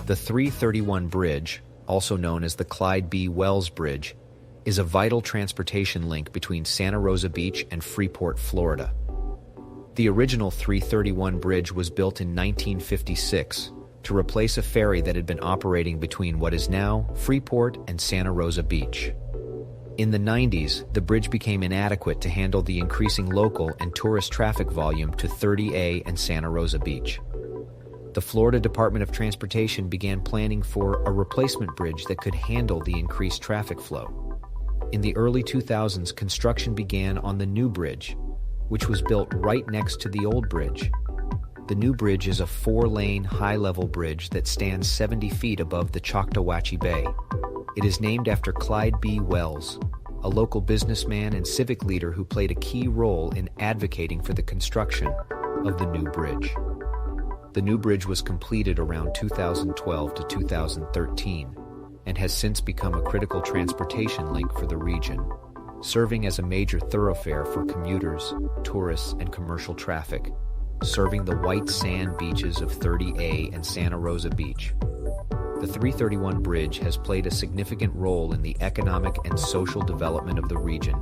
The 331 Bridge, also known as the Clyde B. Wells Bridge, is a vital transportation link between Santa Rosa Beach and Freeport, Florida. The original 331 bridge was built in 1956 to replace a ferry that had been operating between what is now Freeport and Santa Rosa Beach. In the 90s, the bridge became inadequate to handle the increasing local and tourist traffic volume to 30A and Santa Rosa Beach. The Florida Department of Transportation began planning for a replacement bridge that could handle the increased traffic flow. In the early 2000s, construction began on the new bridge, which was built right next to the old bridge. The new bridge is a 4-lane, high-level bridge that stands 70 feet above the Choctawhatchee Bay. It is named after Clyde B. Wells, a local businessman and civic leader who played a key role in advocating for the construction of the new bridge. The new bridge was completed around 2012 to 2013 and has since become a critical transportation link for the region, serving as a major thoroughfare for commuters, tourists, and commercial traffic, serving the white sand beaches of 30A and Santa Rosa Beach. The 331 bridge has played a significant role in the economic and social development of the region,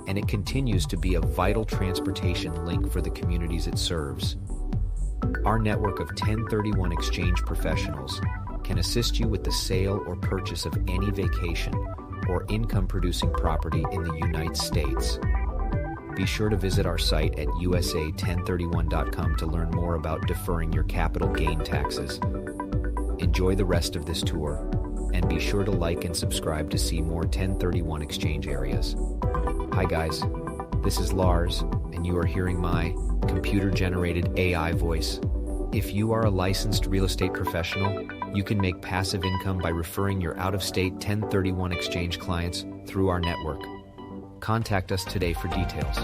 and it continues to be a vital transportation link for the communities it serves. Our network of 1031 exchange professionals can assist you with the sale or purchase of any vacation or income-producing property in the United States. Be sure to visit our site at usa1031.com to learn more about deferring your capital gain taxes. Enjoy the rest of this tour, and be sure to like and subscribe to see more 1031 exchange areas. Hi guys, this is Lars, and you are hearing my computer-generated AI voice. If you are a licensed real estate professional, you can make passive income by referring your out-of-state 1031 exchange clients through our network. Contact us today for details.